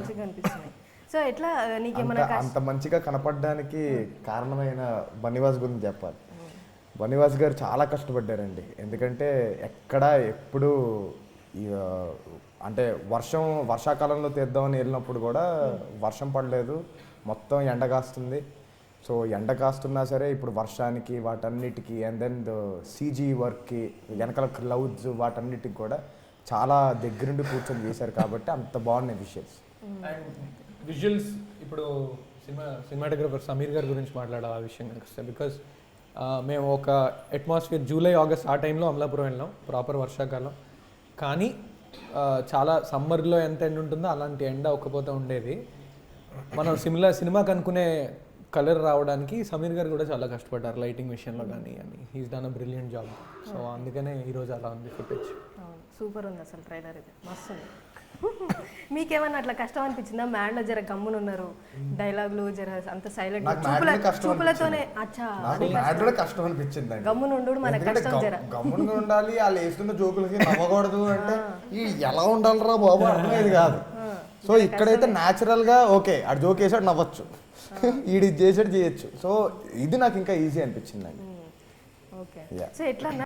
మంచిగా కనిపిస్తున్నాయి. సో ఎట్లా నీకేమైనా అంత మంచిగా కనపడడానికి కారణమైన బన్నీవాస్ గురించి చెప్పాలి. బన్నీవాస్ గారు చాలా కష్టపడ్డారండి. ఎందుకంటే ఎప్పుడు అంటే వర్షాకాలంలో తీద్దామని వెళ్ళినప్పుడు కూడా వర్షం పడలేదు, మొత్తం ఎండ కాస్తుంది. సో ఎండ కాస్తున్నా సరే ఇప్పుడు వర్షానికి వాటన్నిటికీ అండ్ దెన్ సీజీ వర్క్కి వెనకాల క్లౌడ్స్ వాటన్నిటికి కూడా చాలా దగ్గరుండి కూర్చొని చేశారు కాబట్టి అంత బాగున్నాయి విజువల్స్. అండ్ విజువల్స్ ఇప్పుడు సినిమాటోగ్రఫర్ సమీర్ గారి గురించి మాట్లాడాలి ఆ విషయం కనిపిస్తే. బికాస్ మేము ఒక అట్మాస్ఫియర్ జూలై ఆగస్ట్ ఆ టైంలో అమలాపురం వెళ్ళాం, ప్రాపర్ వర్షాకాలం. కానీ చాలా సమ్మర్లో ఎంత ఎండ ఉంటుందో అలాంటి ఎండ ఒక్కపోతే ఉండేది. మనం సినిమాకి అనుకునే కలర్ రావడానికి సమీర్ గారు కూడా చాలా కష్టపడ్డారు లైటింగ్ విషయంలో కానీ అని. He's done a brilliant job. So అందుకనే ఈరోజు అలా ఉంది ఫుటేజ్. సూపర్ ఉంది అసలు ట్రైలర్ ఇది మస్తు ఉంది. మీకేమన్నా అట్లా కష్టం అనిపించిందా? మ్యాడ్లో జర గమ్మున ఉన్నారు, డైలాగులు జర అంత సైలెంట్ చూపులతోనే కష్టం అనిపించింది. గమ్మున ఉండు మన కష్టం, జర గమ్మున ఉండాలి, వాళ్ళు వేస్తున్న జోకులకి నవ్వకూడదు అంటే ఎలా ఉండాలిరా బాబు అర్థమయ్యేది కాదు. సో ఇక్కడైతే న్యాచురల్ గా ఓకే ఆడు జోక్ వేసాడు నవ్వచ్చు, ఈడి చేసాడు చేయొచ్చు. సో ఇది నాకు ఇంకా ఈజీ అనిపించింది అండి. ఓకే. సో ఎట్లా